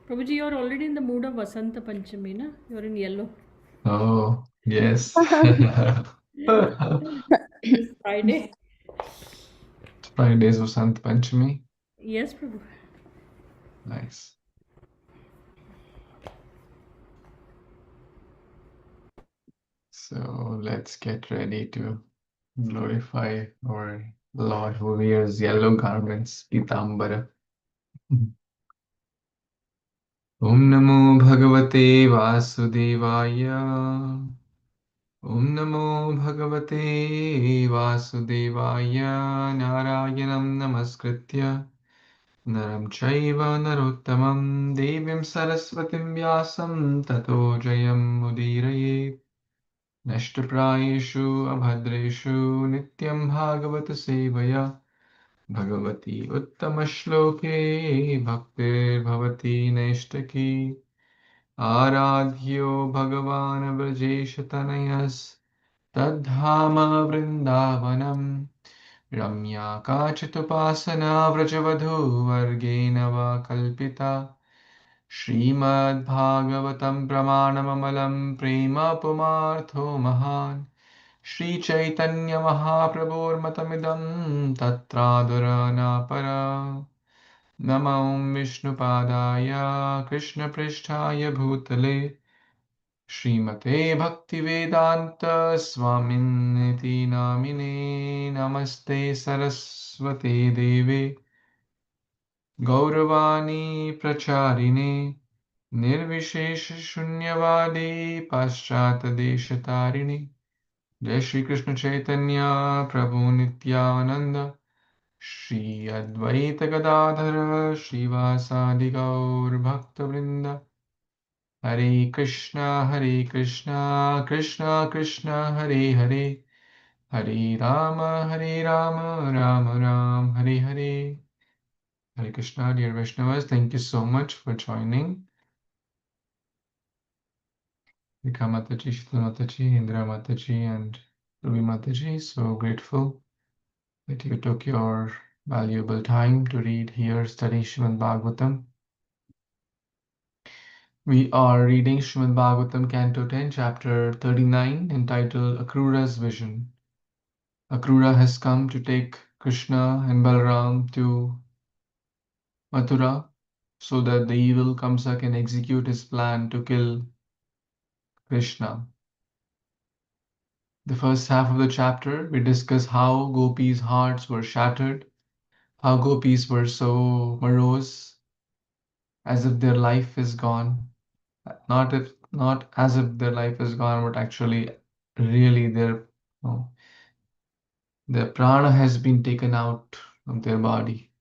Prabhuji, you're already in the mood of Vasanta Panchami, na? You're in yellow. Oh, yes. This Friday. 5 days of Sant Panchami. Yes, Prabhu. Nice. So let's get ready to glorify our Lord who wears yellow garments, Pitambara. Om Namo Bhagavate Vasudevaya. Om Namo Bhagavate Vasudevaya. Narayanam Namaskritya Naram Chaiva Narottamam Devim Saraswatim Vyasam Tato Jayam Udirayet. Nashtaprayeshu abhadreshu Nityaṁ bhāgavata-sevayā Bhagavati uttamashloke bhaktir bhavati neshtaki Ārādhyo bhagavan vrajeshatanayas Tadhama vrindavanam Ramya kachitupasana vrajavadhu vargena va kalpita Śrīmad-Bhāgavatam pramanamamalam prema pumartho mahan Śrī Caitanya-Mahāprabhur matamidam tatradharana para Namam Vishnupadaya Krishna-pristhaya bhutale Śrīmate Bhaktivedanta Swaminiti namine Namaste Saraswate Deve Gauravani Pracharine Nirvishesha Shunyavadi Paschatadeshatarini Jai Shri Krishna Chaitanya Prabhu Nityananda Shri Advaita Gadadhara Shivasadi Gaur Bhakta Vrinda Hare Krishna Krishna Krishna Hare Hare Hare Rama Rama Ram Hare Hare Hare Krishna. Dear Vaishnavas, thank you so much for joining. Vika Mataji, Shitla Mataji, Indra Mataji, and Ruby Mataji. So grateful that you took your valuable time to read here, study Śrīmad-Bhāgavatam. We are reading Śrīmad-Bhāgavatam Canto 10, Chapter 39, entitled Akrura's Vision. Akrura has come to take Kṛṣṇa and Balaram to Mathura so that the evil Kamsa can execute his plan to kill Kṛṣṇa. The first half of the chapter, we discuss how gopis' hearts were shattered, how gopis were so morose, as if their life is gone. Not as if their life is gone, but actually, really, their prana has been taken out of their body.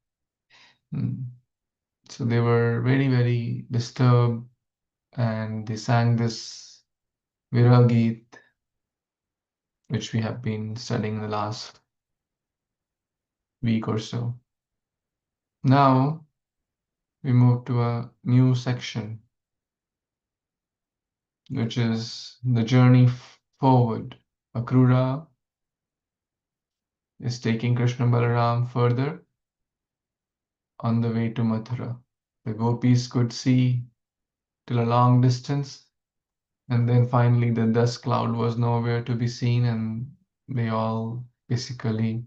So they were very, very disturbed, and they sang this Viragit, which we have been studying the last week or so. Now we move to a new section, which is the journey forward. Akrura is taking Krishna Balaram further on the way to Mathura. The gopis could see till a long distance, and then finally the dust cloud was nowhere to be seen, and they all basically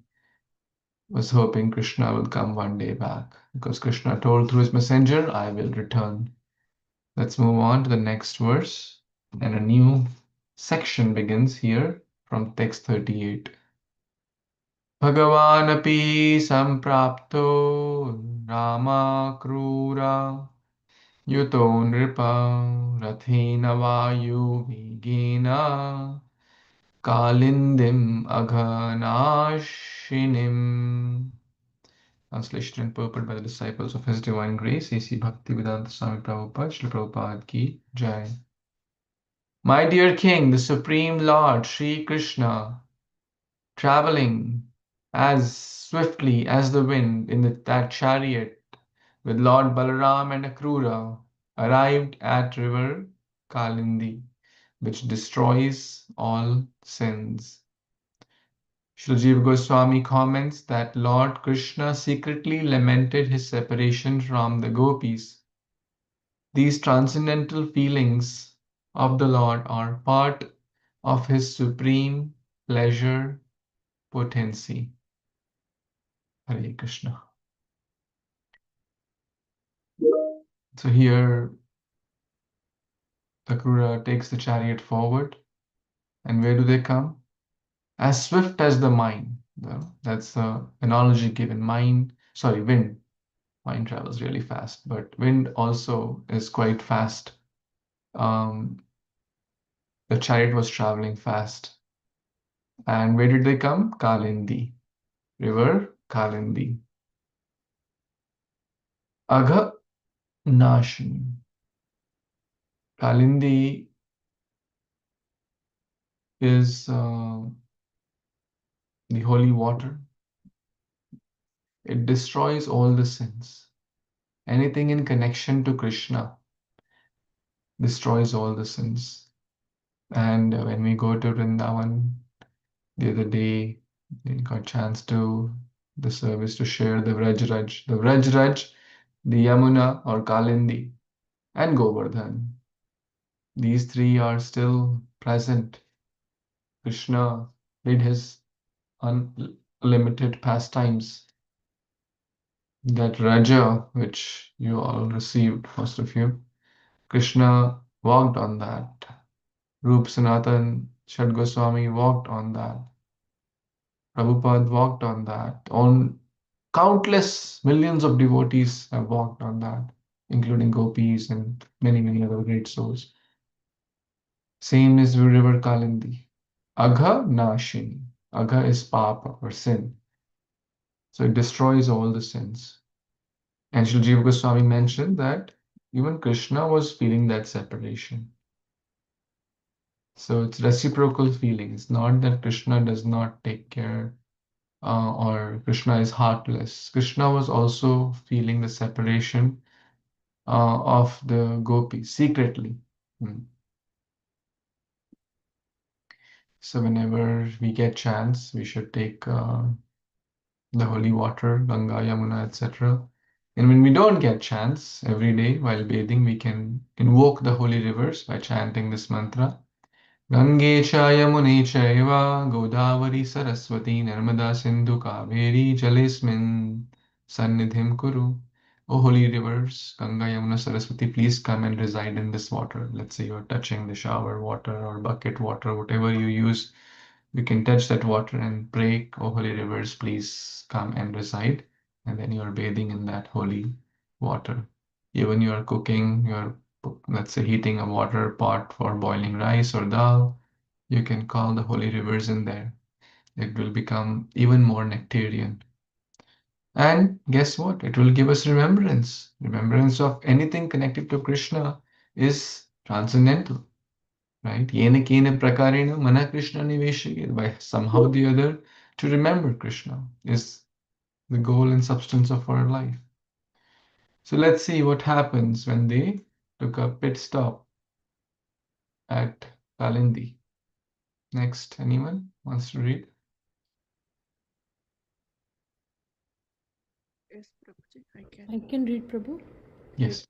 was hoping Krishna will come one day back, because Krishna told through his messenger, I will return. Let's move on to the next verse, and a new section begins here from text 38. Bhagavanapi samprapto Rama Krura Yuto Nripa Rathena Vayu Vigena Kalindim Aghanashinim. Translation and purport by the disciples of His Divine Grace, A.C. Bhaktivedanta Swami Prabhupada, Śrīla Prabhupada Ki Jai. My dear King, the Supreme Lord, Sri Krishna, traveling as swiftly as the wind in that chariot with Lord Balaram and Akrura, arrived at river Kalindi, which destroys all sins. Srila Jiva Goswami comments that Lord Krishna secretly lamented his separation from the gopis. these transcendental feelings of the Lord are part of His supreme pleasure potency. Hare Krishna. So here, the Krura takes the chariot forward, and where do they come? As swift as the mind. That's the analogy given. Wind. Mind travels really fast, but wind also is quite fast. The chariot was traveling fast. And where did they come? Kalindi. River Kalindi. Agha Nashini. Kalindi is the holy water. It destroys all the sins. Anything in connection to Krishna destroys all the sins. And when we go to Vrindavan, the other day, we got a chance to the service to share the Vrajraj. The Vrajraj, the Yamuna or Kalindi, and Govardhan. These three are still present. Krishna did his unlimited pastimes. That Raja, which you all received, most of you, Krishna walked on that. Rup Sanatan Shad Goswami walked on that. Prabhupada walked on that. Countless millions of devotees have walked on that, including gopis and many, many other great souls. Same is river Kalindi. Agha Nashini. Agha is papa or sin. So it destroys all the sins. And Srila Jiva Goswami mentioned that even Krishna was feeling that separation. So it's reciprocal feeling. It's not that Krishna does not take care or Krishna is heartless. Krishna was also feeling the separation of the gopis secretly. So whenever we get chance, we should take the holy water, Ganga, Yamuna, etc. And when we don't get chance, every day while bathing, we can invoke the holy rivers by chanting this mantra. Gange cha Yamune chaiva Godavari Saraswati Narmada Sindhu Kaveri Jalesmin Sannidhim Kuru. O holy rivers, Ganga, Yamuna, Saraswati, please come and reside in this water. Let's say you're touching the shower water or bucket water, whatever you use. You can touch that water and pray, oh holy rivers, please come and reside. And then you are bathing in that holy water. Even you are cooking, let's say heating a water pot for boiling rice or dal, you can call the holy rivers in there. It will become even more nectarian. And guess what? It will give us remembrance. Remembrance of anything connected to Krishna is transcendental. Right? Yena kena prakarena mana Krishna niveshage. By somehow or the other, to remember Krishna is the goal and substance of our life. So let's see what happens when they took a pit stop at Kalindi. Next, anyone wants to read? Yes, Prabhuji, I can read, Prabhu. Yes.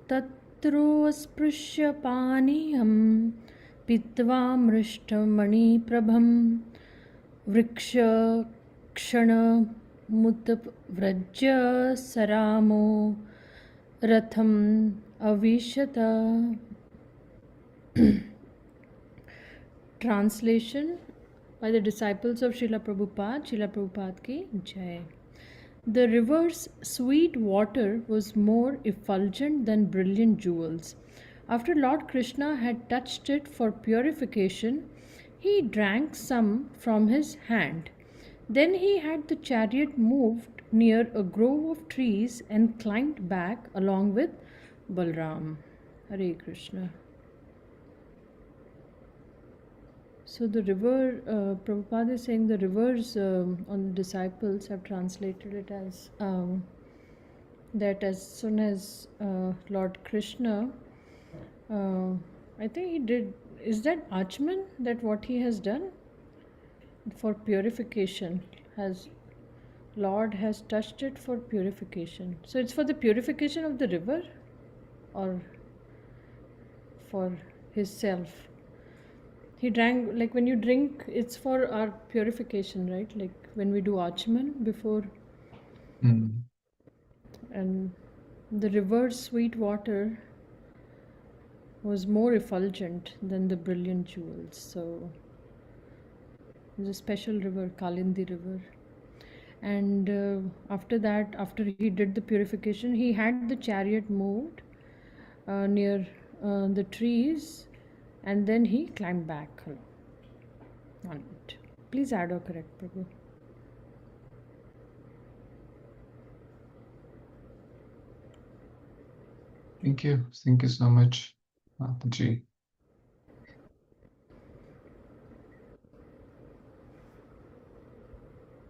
तत्रोऽस्पृश्य पानीयं पीत्वा मृष्टमणिप्रभं वृक्षक्षणमुत्व्रज्य सरामो रथम् अविशत. Translation by the disciples of Srila Prabhupada ki Jai. The river's sweet water was more effulgent than brilliant jewels. After Lord Krishna had touched it for purification, he drank some from his hand. Then he had the chariot moved near a grove of trees and climbed back along with Balram. Hare Krishna. So the river, Prabhupada is saying the rivers on the disciples have translated it as that as soon as Lord Krishna, I think he did, is that Achman, that what he has done for purification has Lord has touched it for purification. So it's for the purification of the river or for his self? He drank, like when you drink, it's for our purification, right? Like when we do achman before, and the river's sweet water was more effulgent than the brilliant jewels. So there's a special river, Kalindi River. And after that, after he did the purification, he had the chariot moved near the trees, and then he climbed back on it. Please add or correct, Prabhu. Thank you. Thank you so much, Mataji.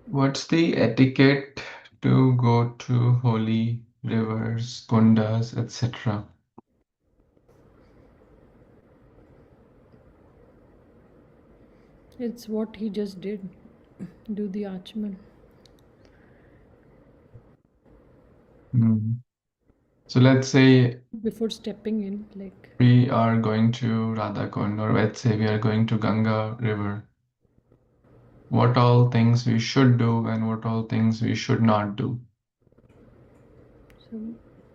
What's the etiquette to go to holy rivers, kundas, etc.? It's what he just did. Do the achman. So let's say Before stepping in, like. we are going to Radhakund, or let's say we are going to Ganga River. What all things we should do and what all things we should not do? So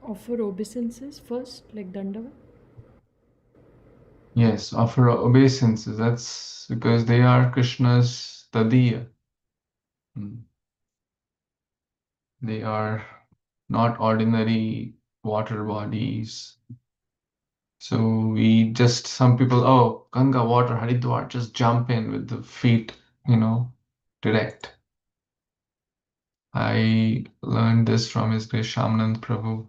offer obeisances first, like Dandava. Yes, offer obeisances. That's because they are Krishna's tadiya. They are not ordinary water bodies. So we just, some people, oh, Ganga water, Haridwar, just jump in with the feet, direct. I learned this from his Grace Shamnand Prabhu.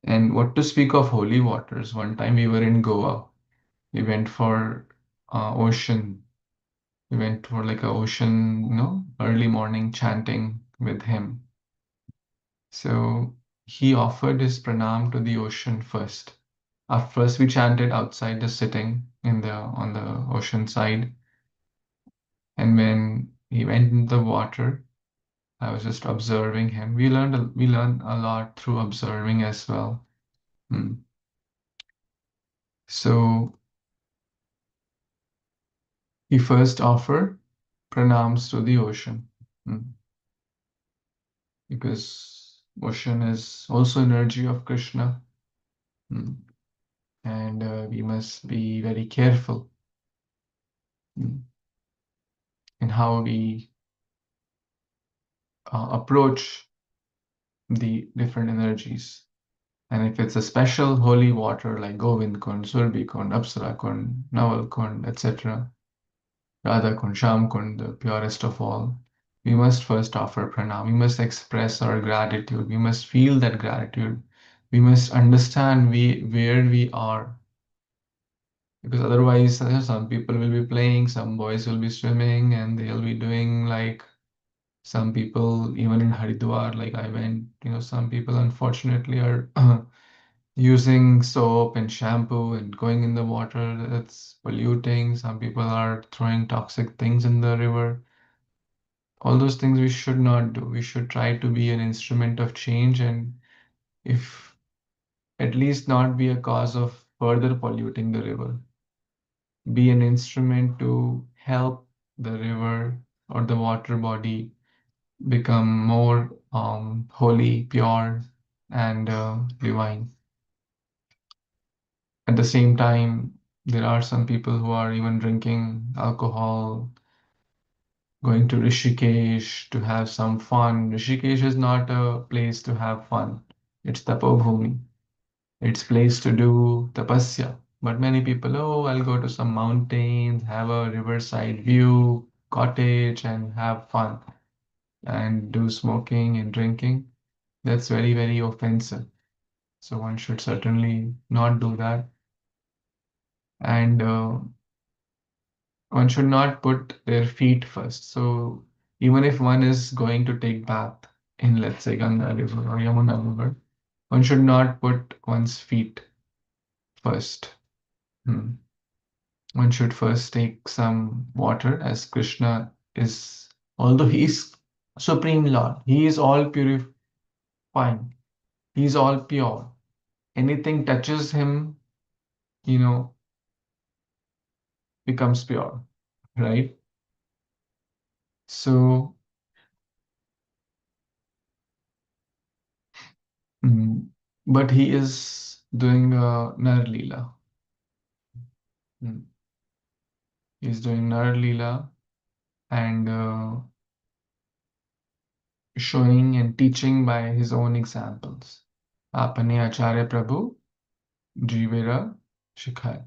And what to speak of holy waters? One time we were in Goa. We went for ocean. We went for like a ocean, early morning chanting with him. So he offered his pranam to the ocean first. First we chanted outside the sitting on the ocean side. And when he went in the water, I was just observing him. We learned a lot through observing as well. So he first offered pranams to the ocean, because ocean is also energy of Krishna, and we must be very careful in how we approach the different energies. And if it's a special holy water like Govind Kund, Surbi Kund, Apsara Kund, Naval Kund, etc., Radha Kund, Sham Kund, the purest of all, we must first offer pranam. We must express our gratitude. We must feel that gratitude. We must understand where we are. Because otherwise, some people will be playing, some boys will be swimming, and they'll be doing like some people, even in Haridwar, like I went, some people unfortunately are using soap and shampoo and going in the water that's polluting. Some people are throwing toxic things in the river. All those things we should not do. We should try to be an instrument of change, and if at least not be a cause of further polluting the river, be an instrument to help the river or the water body become more holy, pure, and divine. At the same time, there are some people who are even drinking alcohol, going to Rishikesh to have some fun. Rishikesh is not a place to have fun. It's Tapobhumi. It's place to do tapasya. But many people, oh, I'll go to some mountains, have a riverside view, cottage, and have fun and do smoking and drinking. That's very, very offensive. So one should certainly not do that. And one should not put their feet first. So even if one is going to take bath in, let's say, Ganga River or Yamuna River, one should not put one's feet first. One should first take some water, as Krishna is, although he's Supreme Lord. He is all purifying. He is all pure. Anything touches him, becomes pure, right? So, but he is doing Nar Leela. He's doing Nar Leela and showing and teaching by his own examples. Apane Acharya Prabhu Jivera Shikhai.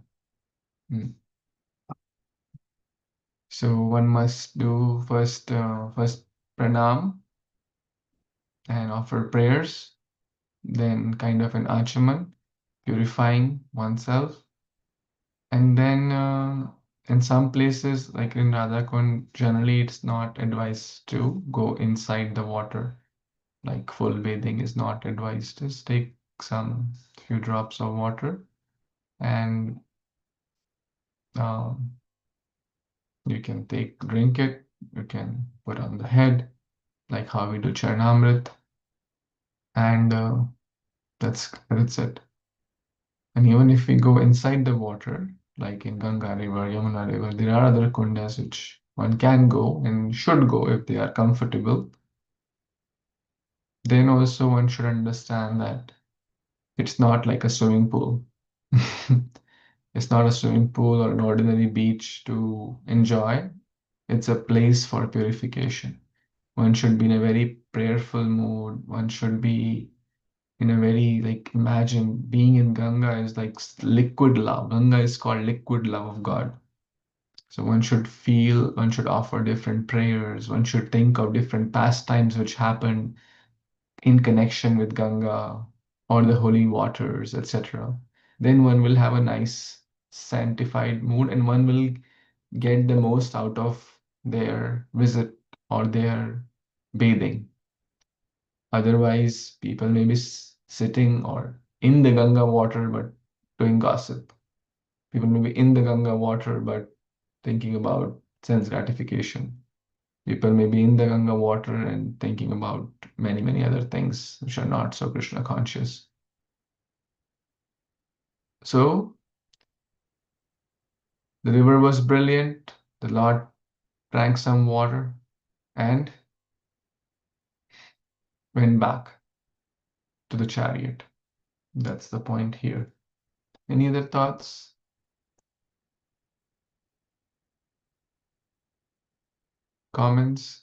So one must do first pranam and offer prayers, then kind of an achaman, purifying oneself, and then in some places, like in Radhakund, generally it's not advised to go inside the water. Like full bathing is not advised. Just take some few drops of water and you can drink it. You can put on the head, like how we do Charnamrit, and that's it. And even if we go inside the water, like in Ganga River, Yamuna River, there are other kundas which one can go and should go if they are comfortable. Then also one should understand that it's not like a swimming pool. It's not a swimming pool or an ordinary beach to enjoy. It's a place for purification. One should be in a very prayerful mood. One should be in a very, like, imagine being in Ganga is like liquid love. Ganga is called liquid love of God. So one should offer different prayers. One should think of different pastimes which happen in connection with Ganga or the holy waters, etc. Then one will have a nice sanctified mood and one will get the most out of their visit or their bathing. Otherwise, people may be sitting or in the Ganga water but doing gossip. People may be in the Ganga water but thinking about sense gratification. People may be in the Ganga water and thinking about many, many other things which are not so Krishna conscious. So the river was brilliant. The Lord drank some water and went back to the chariot. That's the point here. Any other thoughts? Comments?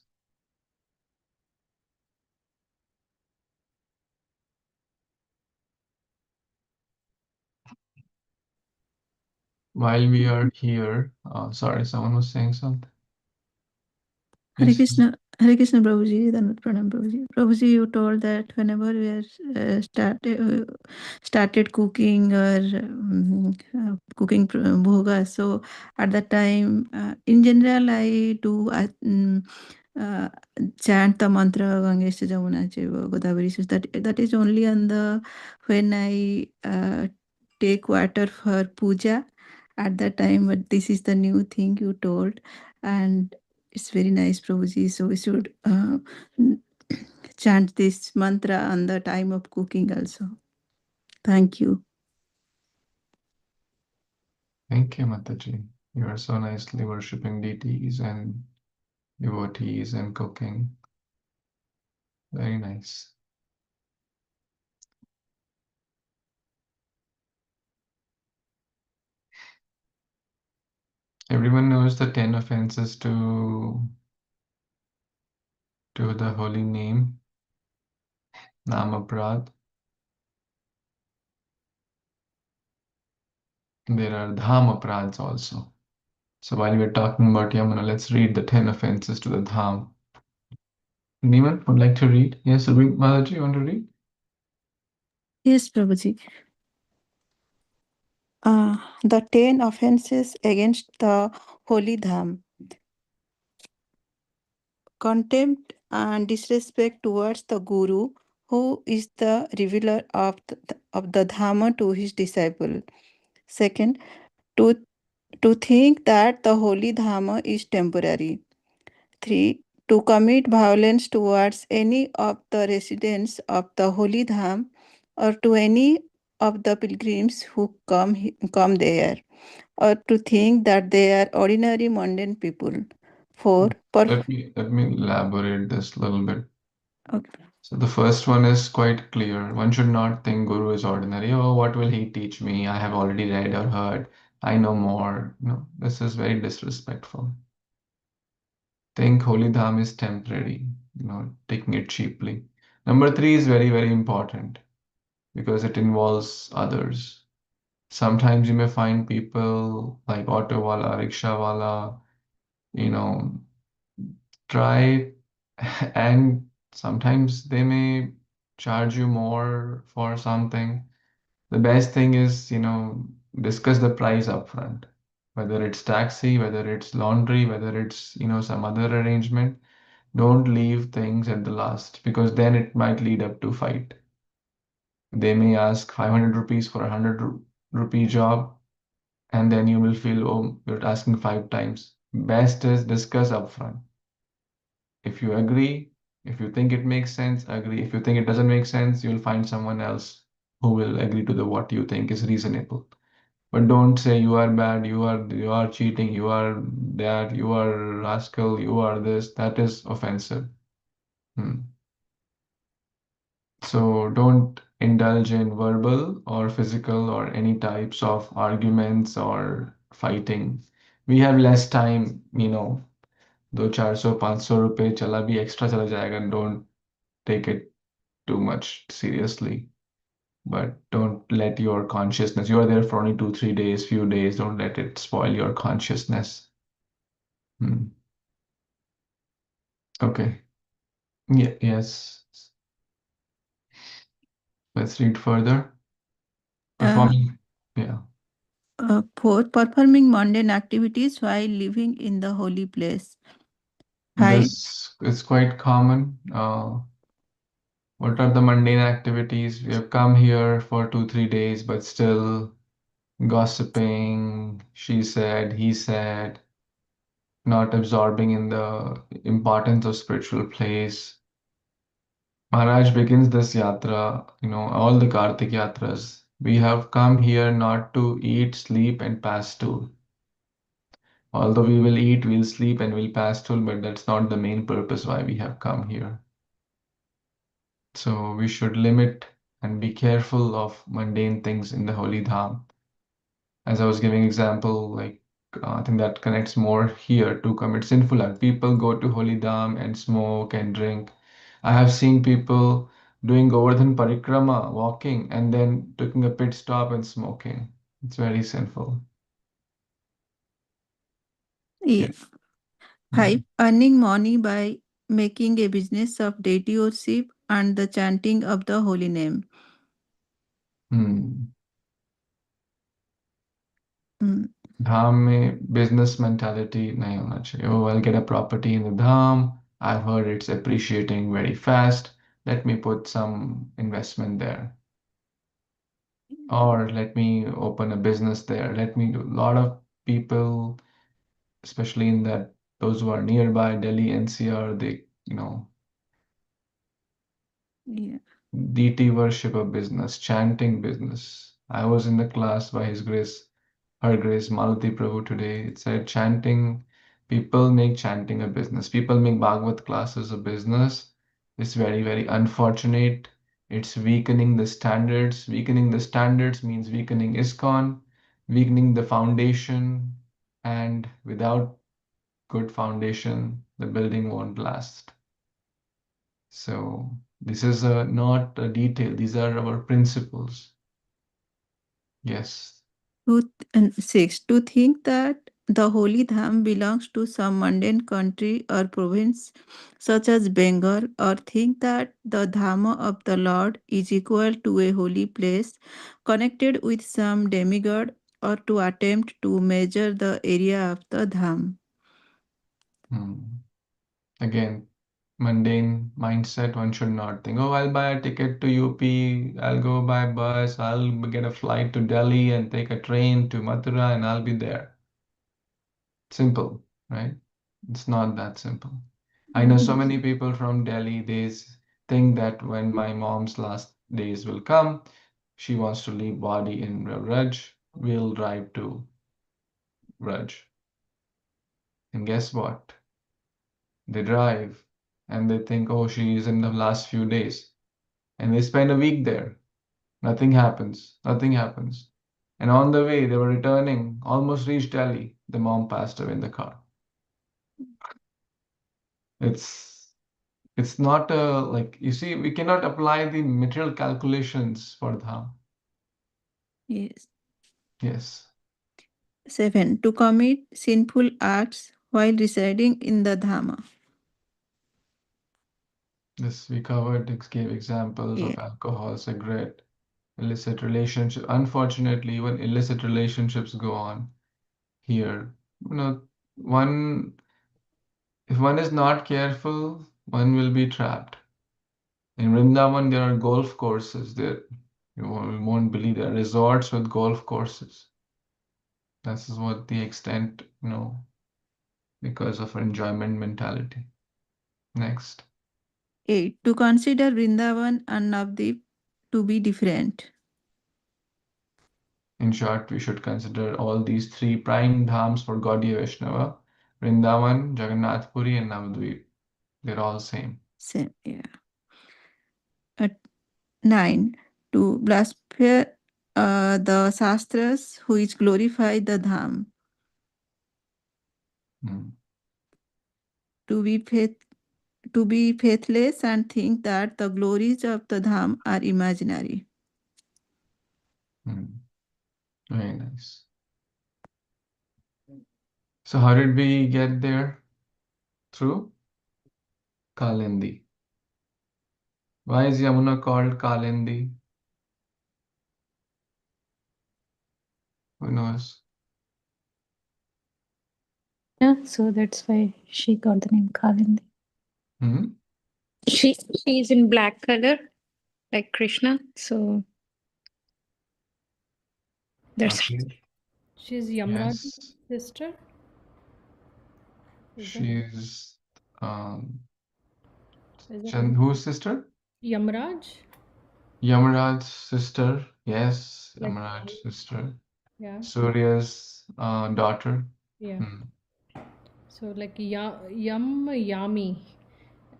While we are here, sorry, someone was saying something. Hare Yes. Krishna, Hare Krishna, Prabhuji, Dhanvat Pranam, Prabhuji. Prabhuji, you told that whenever we are started cooking or cooking bhoga, so at that time, in general, I do chant the mantra Gangesha Jamuna Chaiva Godavari. So that is only on the when I take water for puja at that time. But this is the new thing you told, and it's very nice, Prabhuji. So we should chant this mantra on the time of cooking also. Thank you. Thank you, Mataji. You are so nicely worshipping deities and devotees and cooking. Very nice. Everyone knows the 10 offenses to the holy name, Namaprad. There are Dhamaprads also. So while we're talking about Yamuna, let's read the 10 offenses to the Dham. Anyone would like to read? Yes, Mataji, you want to read? Yes, Prabhuji. The 10 offenses against the holy dham. Contempt and disrespect towards the Guru, who is the revealer of the Dhamma to his disciple. Second, to think that the holy Dhamma is temporary. 3. to commit violence towards any of the residents of the holy dham or to any of the pilgrims who come there, or to think that they are ordinary mundane people. For Let me elaborate this a little bit. okay. So the first one is quite clear. One should not think Guru is ordinary. Oh, what will he teach me? I have already read or heard. I know more. No, this is very disrespectful. Think Holy Dham is temporary, taking it cheaply. Number three is very, very important because it involves others. Sometimes you may find people like auto wala, rickshaw wala, try and sometimes they may charge you more for something. The best thing is, discuss the price upfront, whether it's taxi, whether it's laundry, whether it's, some other arrangement. Don't leave things at the last because then it might lead up to fight. They may ask 500 rupees for a 100 rupee job, and then you will feel, oh, you're asking 5 times. Best is discuss upfront. If you agree, if you think it makes sense, agree. If you think it doesn't make sense, you'll find someone else who will agree to the what you think is reasonable. But don't say you are bad, you are cheating, you are that, you are rascal, you are this. That is offensive. So don't indulge in verbal or physical or any types of arguments or fighting. We have less time, 200-400 रुपए चला भी extra चला जाएगा. Don't take it too much seriously. But don't let your consciousness, you are there for only 2-3 days, few days, don't let it spoil your consciousness. Okay. Yeah, yes. Let's read further. Performing. Yeah. For performing mundane activities while living in the holy place. This is quite common. What are the mundane activities? We have come here for 2-3 days, but still gossiping, she said, he said, not absorbing in the importance of spiritual place. Maharaj begins this yatra, all the Kartik yatras. We have come here not to eat, sleep, and pass stool. Although we will eat, we'll sleep, and we'll pass stool, but that's not the main purpose why we have come here. So we should limit and be careful of mundane things in the holy dham. As I was giving example, like I think that connects more here to commit sinful act. People go to holy dham and smoke and drink. I have seen people doing Govardhan Parikrama, walking, and then taking a pit stop and smoking. It's very sinful. Yeah. 5. Earning money by making a business of deity worship and the chanting of the holy name. धाम में business mentality नहीं होना चाहिए. Oh, I'll get a property in the dham. I've heard it's appreciating very fast. Let me put some investment there. Or let me open a business there. Let me do. A lot of people, especially in those who are nearby, Delhi, NCR, they, Yeah. deity worship a business, chanting business. I was in the class by His Grace, Her Grace Malati Prabhu today. It said chanting, people make chanting a business. People make Bhagavat classes a business. It's very, very unfortunate. It's weakening the standards. Weakening the standards means weakening ISKCON, weakening the foundation, and without good foundation, the building won't last. So this is not a detail. These are our principles. Yes. 6. To think that the holy dham belongs to some mundane country or province such as Bengal, or think that the dhama of the Lord is equal to a holy place connected with some demigod, or to attempt to measure the area of the dham. Again, mundane mindset. One should not think, oh, I'll buy a ticket to UP, I'll go by bus, I'll get a flight to Delhi and take a train to Mathura and I'll be there. Simple, right? It's not that simple. I know so many people from Delhi, they think that when my mom's last days will come, she wants to leave body in Raj, we'll drive to Raj. And guess what? They drive and they think, oh, she is in the last few days. And they spend a week there. Nothing happens. Nothing happens. And on the way, they were returning, almost reached Delhi. The mom passed away in the car. It's not a like you see, we cannot apply the material calculations for dham. Yes. Yes. 7. To commit sinful acts while residing in the Dhamma. This we covered, gave examples Yeah. of alcohol, cigarette, illicit relationship. Unfortunately, even illicit relationships go on here. You know, one if one is not careful, one will be trapped. In Vrindavan, there are golf courses there. You won't believe there are resorts with golf courses. This is what the extent, because of enjoyment mentality. Next. 8. To consider Vrindavan and Navdeep to be different. In short, we should consider all these three prime dhams for Gaudiya Vaishnava, Vrindavan, Jagannath Puri, and Navadvip. They're all same. Same, yeah. 9. To blaspheme the Shastras which glorify the Dham. Hmm. To be faithless and think that the glories of the Dham are imaginary. Hmm. Very nice. So how did we get there? Through Kalindi. Why is Yamuna called Kalindi? Who knows? Yeah, so that's why she got the name Kavindi. Hmm? She's in black color, like Krishna. So that's Okay. She's Yamraj's Yes. sister. Is that She's is that whose sister? Yamraj? Yamaraj's sister. Yes, Like Yamaraj's sister. yeah, Surya's daughter. yeah. Hmm. So like Yami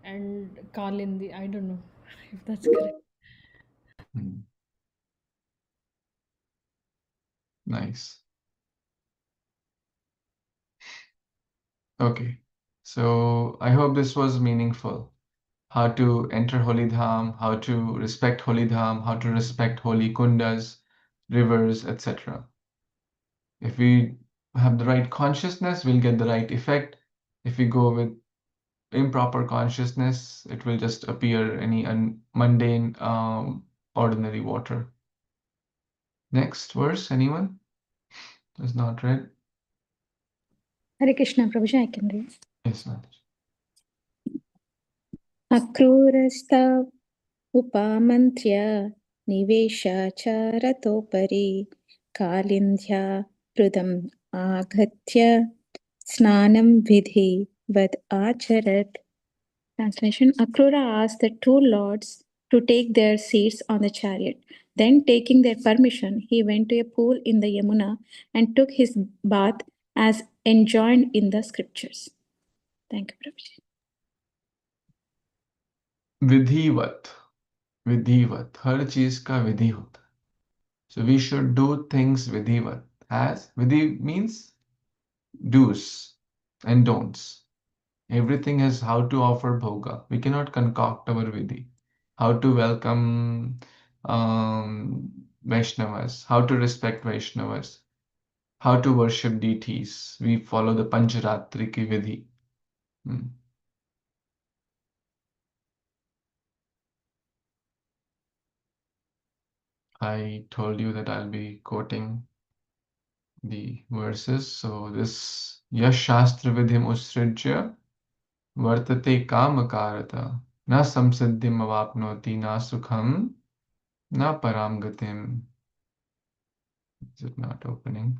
and Kalindi. I don't know if that's correct. Hmm. Nice. Okay. So I hope this was meaningful. How to enter Holy Dham, how to respect Holy Dham, how to respect holy kundas, rivers, etc. If we have the right consciousness, we'll get the right effect. If we go with improper consciousness, it will just appear any mundane, ordinary water. Next verse, anyone? Is not read? Hare Krishna, Prabhuji, I can read. Yes, Mataji. Akrurasta upamantya niveshacharatopari kalindhya prudam aghatya snanam vidhi vad acharat. Translation. Akrura asked the two lords to take their seats on the chariot. Then, taking their permission, he went to a pool in the Yamuna and took his bath as enjoined in the scriptures. Thank you, Prabhuji. विधिवत विधिवत हर चीज का विधि होता है. So we should do things vidhivat. As vidhi means do's and don'ts. Everything is how to offer bhoga. We cannot concoct our vidhi. How to welcome Vaishnavas, how to respect Vaishnavas, how to worship deities. We follow the Pancharatri ki vidhi. Hmm. I told you that I'll be quoting the verses. So this Yash Shastra Vidhim Usrijya Vartate Kamakarata Na Samsiddhim Avapnoti Na Sukham Na Param Gatim. Is it not opening?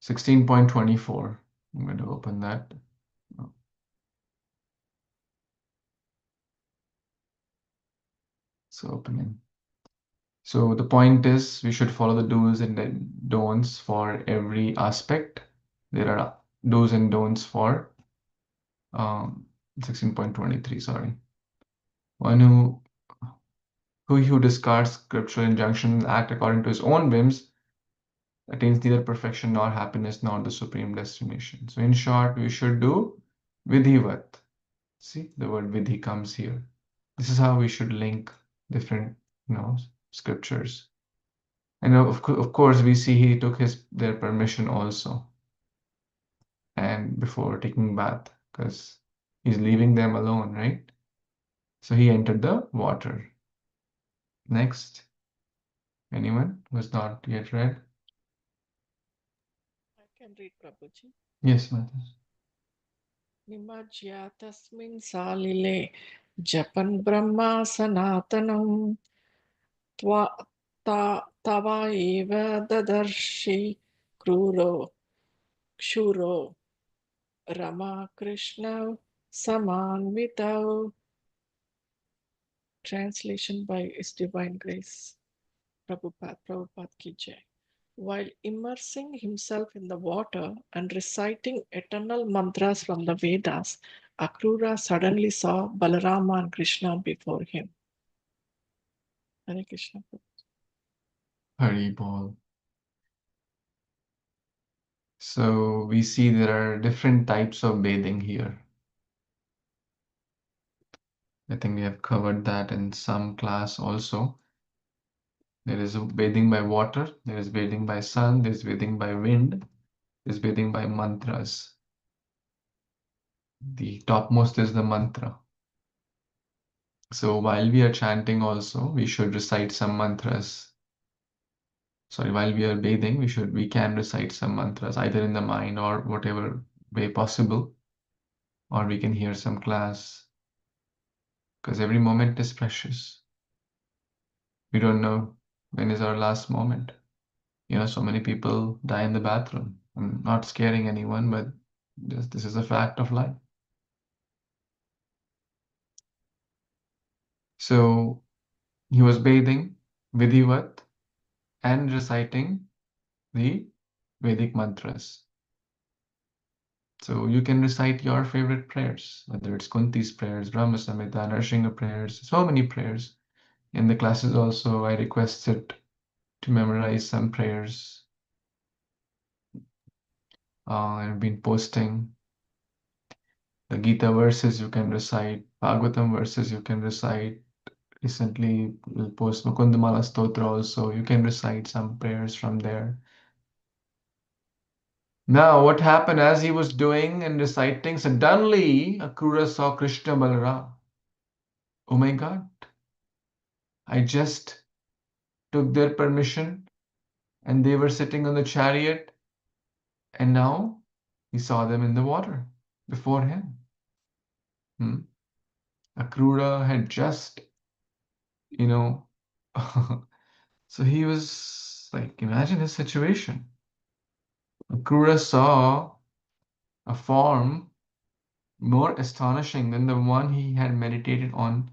16.24. I'm going to open that. So opening. So the point is we should follow the do's and the don'ts for every aspect. There are do's and don'ts for 16.23, sorry. One who discards scriptural injunctions and act according to his own whims attains neither perfection nor happiness nor the supreme destination. So in short, we should do vidhivat. See, the word vidhi comes here. This is how we should link different, scriptures. And of course, we see he took their permission also, and before taking bath, because he's leaving them alone, right? So he entered the water. Next, anyone who's not yet read? I can read, Prabhuji. Yes, Matas. Nimajya tasmin salile japan brahma sanatanam tava eva dadarshi kruro kshuro Rama Krishna Samanvitau. Translation by His Divine Grace, Prabhupada Ki Jai. While immersing himself in the water and reciting eternal mantras from the Vedas, Akrura suddenly saw Balarama and Krishna before him. Hare Krishna. Hari Bol. So we see there are different types of bathing here. I think we have covered that in some class also. There is bathing by water, there is bathing by sun, there is bathing by wind, there is bathing by mantras. The topmost is the mantra. So while we are chanting also, we should recite some mantras. Sorry, while we are bathing, we can recite some mantras, either in the mind or whatever way possible, or we can hear some class, because every moment is precious. We don't know when is our last moment. So many people die in the bathroom. I'm not scaring anyone, but this is a fact of life. So he was bathing, vidhivat, and reciting the Vedic mantras. So you can recite your favorite prayers, whether it's Kunti's prayers, Brahma Samhita, Narsingha prayers, so many prayers. In the classes also, I requested to memorize some prayers. I've been posting the Gita verses you can recite, Bhagavatam verses you can recite. Recently, we'll post Mukundamala Stotra also. You can recite some prayers from there. Now, what happened as he was doing and reciting? Suddenly, Akrura saw Krishna Balarama. Oh my God. I just took their permission and they were sitting on the chariot, and now he saw them in the water before him. Akrura had just, so he was like, imagine his situation. Akrura saw a form more astonishing than the one he had meditated on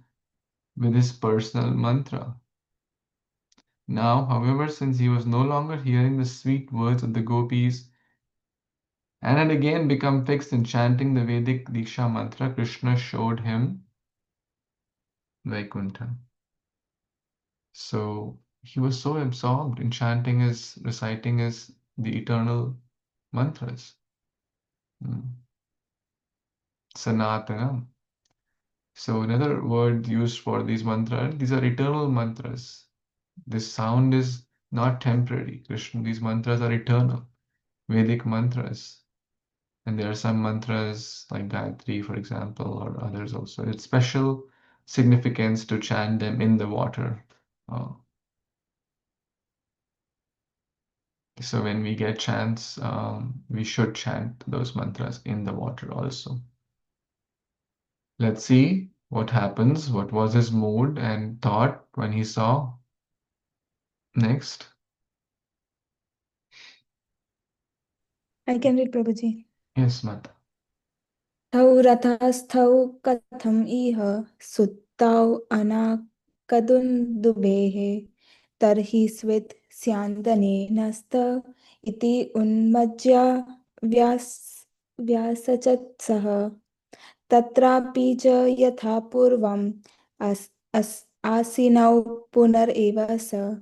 with his personal mantra. Now, however, since he was no longer hearing the sweet words of the gopis and had again become fixed in chanting the Vedic Diksha mantra, Krishna showed him Vaikuntha. So he was so absorbed in reciting the eternal mantras. Sanatanam. So another word used for these mantras, these are eternal mantras. This sound is not temporary. Krishna, these mantras are eternal, Vedic mantras. And there are some mantras like Gayatri, for example, or others also. It's special significance to chant them in the water. So when we get chants, we should chant those mantras in the water also. Let's see what happens. What was his mood and thought when he saw? Next. I can read, Prabhuji. Yes, Mata. Thau rathasthau katham iha suttau anakadun dubehe tarhi swit syandane nasta iti unmajya vyasachat saha tatrapi ja yatha purvam asinau punar eva sa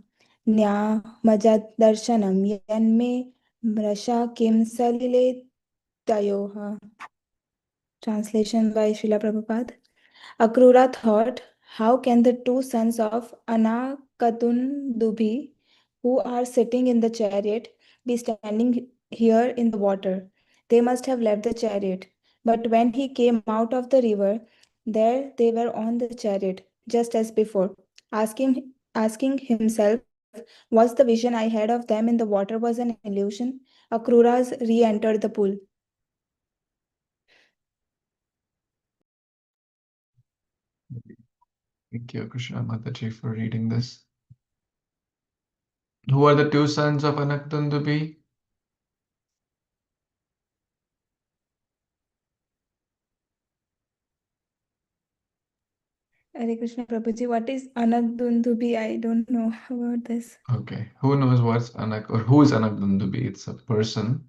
न्यामजत् darshanam yanme mrasha kim salile tayoha. Translation by Srila Prabhupada. Akrura thought, how can the two sons of Anakadundubhi, who are sitting in the chariot, be standing here in the water? They must have left the chariot. But when he came out of the river, there they were on the chariot, just as before. Asking himself, was the vision I had of them in the water was an illusion? Akruras re-entered the pool. Thank you, Kṛṣṇa Mataji, for reading this. Who are the two sons of Anakdundubi? Hare Krishna Prabhuji, what is Anakdundubi? I don't know about this. Okay, who knows what's Anak or who is Anakdundubi? It's a person.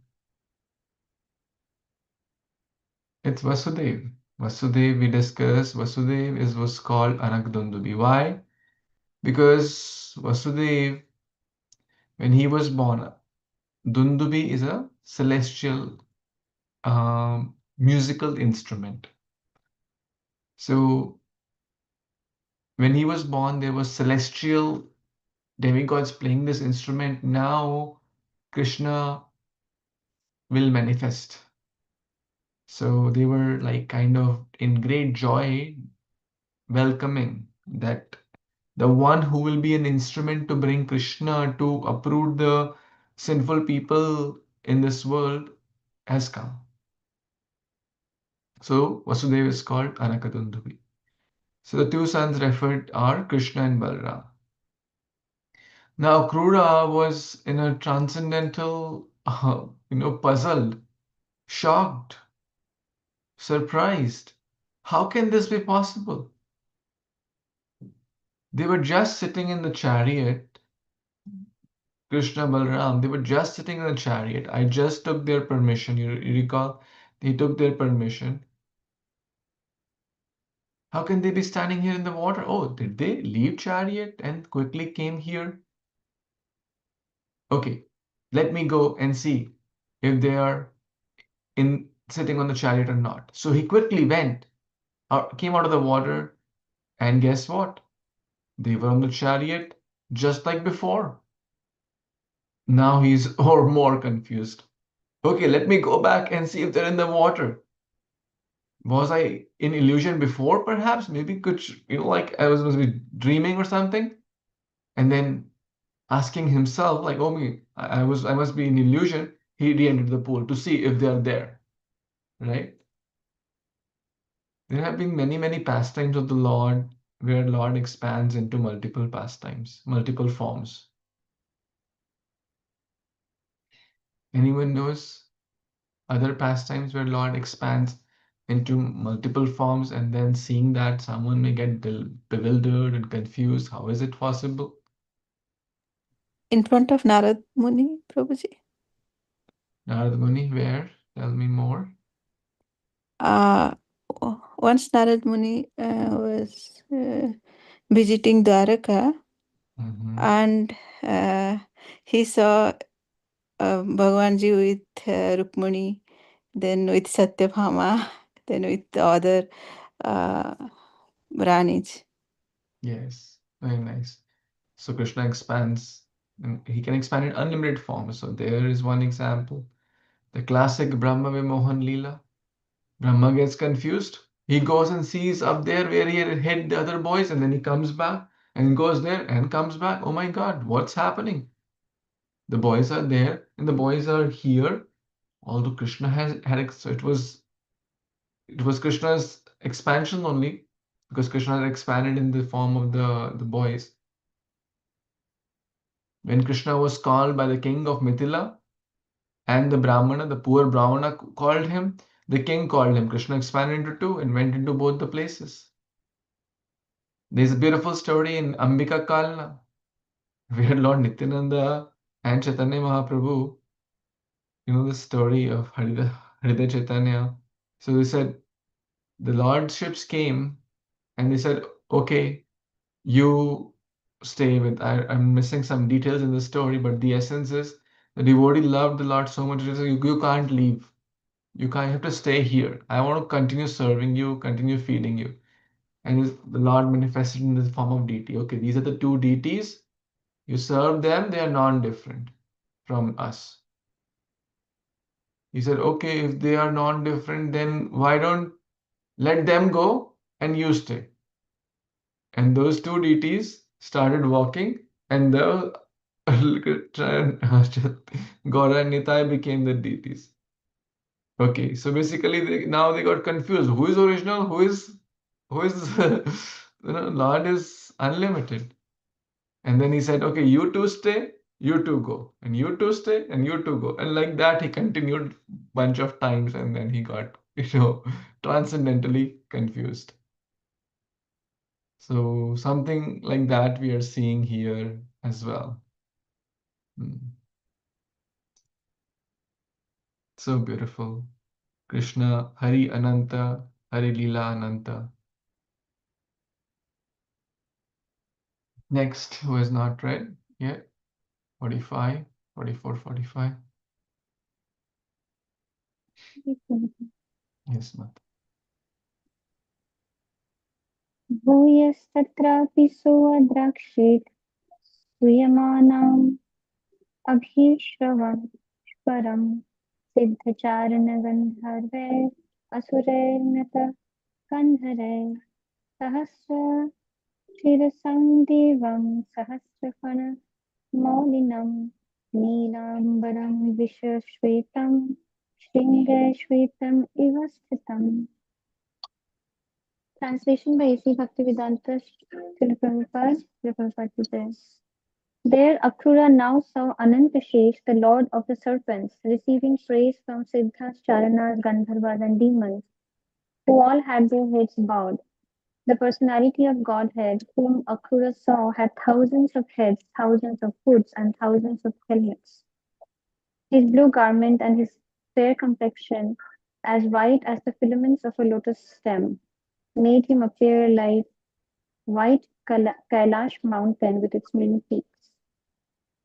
It's Vasudev. Vasudev, we discussed. Vasudev was called Anakdundubi. Why? Because Vasudev, when he was born, Dundubi is a celestial musical instrument. So when he was born, there was celestial demigods playing this instrument. Now Krishna will manifest. So they were like kind of in great joy, welcoming that the one who will be an instrument to bring Krishna to uproot the sinful people in this world has come. So Vasudeva is called Anakadundubi. So the two sons referred are Krishna and Balram. Now Krura was in a transcendental, puzzled, shocked, surprised. How can this be possible? They were just sitting in the chariot, Krishna, Balram, they were just sitting in the chariot. I just took their permission. You recall? They took their permission. How can they be standing here in the water? Oh, did they leave chariot and quickly came here? Okay, let me go and see if they are in sitting on the chariot or not. So he quickly went, came out of the water, and guess what? They were on the chariot just like before. Now he's more confused. Okay, let me go back and see if they're in the water. Was I in illusion before, perhaps? Maybe like I must be dreaming or something. And then asking himself, like, oh me, I must be in illusion. He re-entered the pool to see if they are there, right? There have been many pastimes of the Lord where Lord expands into multiple pastimes, multiple forms. Anyone knows other pastimes where Lord expands into multiple forms and then seeing that someone may get bewildered and confused? How is it possible? In front of Narad Muni, Prabhuji. Narad Muni, where? Tell me more. Once Narad Muni was visiting Dwaraka, and he saw Bhagavanji with Rukmani, then with Satyabhama, then with the other Ranis. Yes, very nice. So Krishna expands, and he can expand in unlimited forms. So there is one example. The classic Brahma Vimohan Leela. Brahma gets confused. He goes and sees up there where he had hid the other boys, and then he comes back and goes there and comes back. Oh my God, what's happening? The boys are there and the boys are here. Although Krishna so it was Krishna's expansion only, because Krishna had expanded in the form of the boys. When Krishna was called by the king of Mithila, And the Brahmana, the poor Brahmana called him, the king called him. Kṛṣṇa expanded into two and went into both the places. There's a beautiful story in Ambika Kalna, where Lord Nityananda and Chaitanya Mahaprabhu, you know the story of Hridaya Chaitanya. So they said, the lordships came and they said, okay, you stay with, I'm missing some details in the story, but the essence is the devotee loved the Lord so much, you can't leave. You can't, you have to stay here. I want to continue serving you, continue feeding you. And the Lord manifested in the form of deity. Okay, these are the two deities. You serve them, they are non-different from us. He said, okay, if they are non-different, then why don't let them go and you stay? And those two deities started walking, and the Gaura and Nitai became the deities. Okay, so basically now they got confused. Who is original? Who is Lord is unlimited. And then he said, okay, you two stay, you two go, and you two stay, and you two go. And like that, he continued bunch of times, and then he got, transcendentally confused. So something like that we are seeing here as well. So beautiful. Krishna, Hari Ananta, Hari Leela Ananta. Next, who has not read yet? 45, 44, 45. Yes, Mata. भूयस्तत्रापि सोऽद्राक्षेत् श्रूयमाणम् अभीश्रवन् परम् सिद्धचारणगन्धर्वैः असुरैर्नतः कन्धरैः सहस्रशिरसं देवं सहस्रफणमौलिनं नीलाम्बरं विश्वश्वेतं श्रृङ्गश्वेतम् इव स्थितम्. Translation by A.C. Bhaktivedanta Śrīla Prabhupada. There Akrura now saw Anantashesh, the lord of the serpents, receiving praise from Siddhas, Charanas, Gandharvas and demons, who all had their heads bowed. The personality of Godhead, whom Akrura saw, had thousands of heads, thousands of hoods, and thousands of helmets. His blue garment and his fair complexion, as white as the filaments of a lotus stem, made him appear like white Kailash mountain with its many peaks.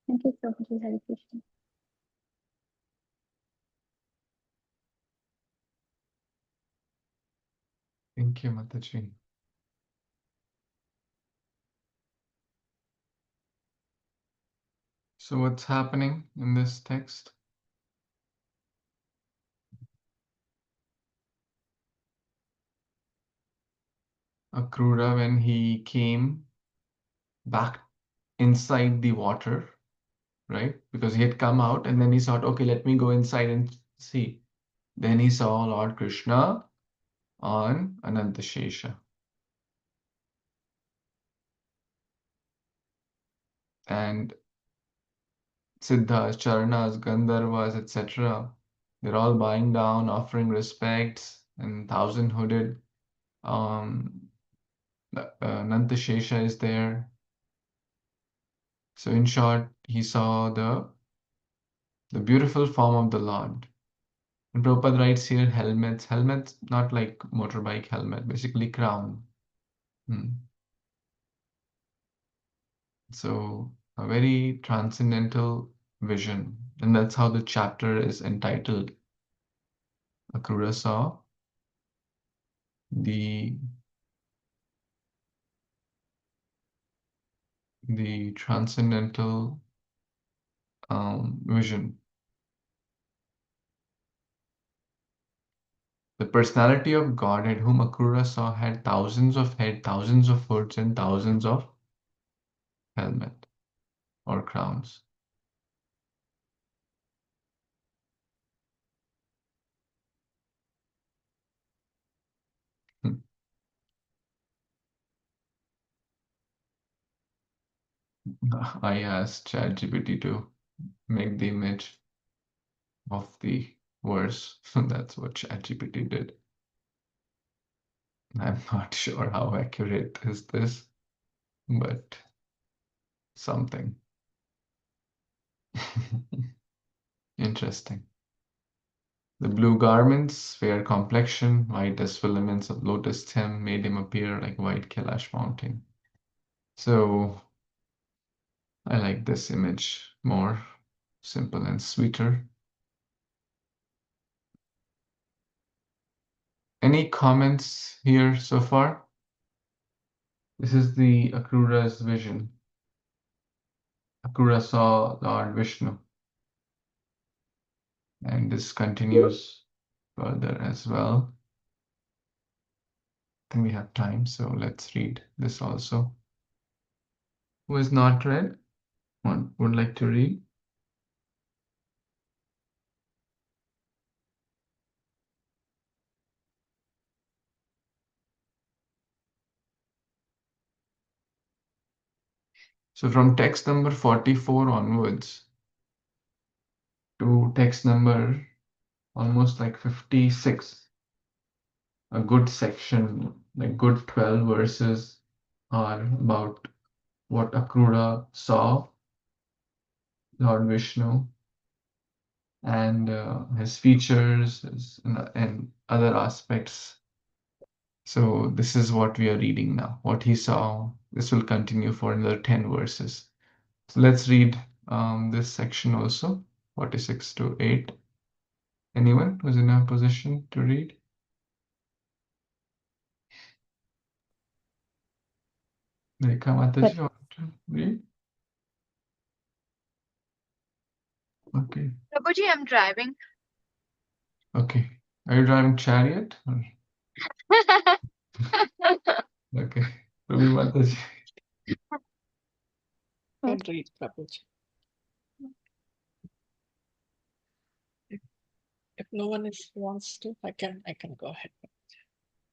Thank you, Prabhuji. Hare Krishna. Thank you, Mataji. So what's happening in this text? Akrura, when he came back inside the water, right? Because he had come out and then he thought, okay, let me go inside and see. Then he saw Lord Krishna on Anantashesha. And Siddhas, Charanas, Gandharvas, etc. They're all bowing down, offering respects, and thousand-hooded Nantashesha is there. So in short, he saw the beautiful form of the Lord. And Prabhupada writes here helmets, not like motorbike helmet, basically crown. So a very transcendental vision. And that's how the chapter is entitled. Akrura saw the transcendental vision. The personality of Godhead, whom Akrura saw, had thousands of heads, thousands of hoods, and thousands of helmet or crowns. I asked ChatGPT to make the image. of the verse. That's what ChatGPT did. I'm not sure how accurate is this, but something. Interesting. The blue garments, fair complexion, white as filaments of lotus stem made him appear like white Kailash mountain. So I like this image more, simple and sweeter. Any comments here so far? This is the Akrura's vision. Akrura saw Lord Vishnu. And this continues further as well. I think we have time, so let's read this also. Who is not read? One would like to read? So from text number 44 onwards to text number almost like 56, a good section, like good 12 verses are about what Akrura saw, Lord Vishnu, and his features and other aspects. So this is what we are reading now, what he saw. This will continue for another 10 verses. So let's read this section also, 46 to 8. Anyone who's in a position to read? Rekha Mataji, you want to read? Okay. Prabhuji, I'm driving. Okay. Are you driving chariot? Okay. Ruby Mataji. Can read, Prabhuji. If no one wants to, I can go ahead.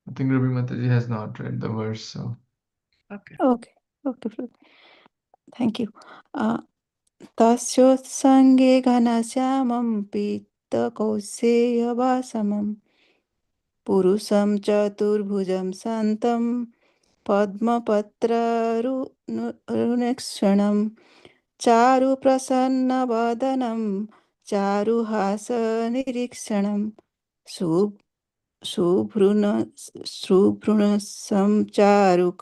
I think Ruby Mataji has not read the verse, so. Okay. Okay. Thank you. Tasyotsanghe ghanashyamam pīta-kauseya-vasamam purusam chaturbhujam santam padmapatrarunekshanam charu prasanna-vadanam charu hasa-nirikshanam Subhrunasam charu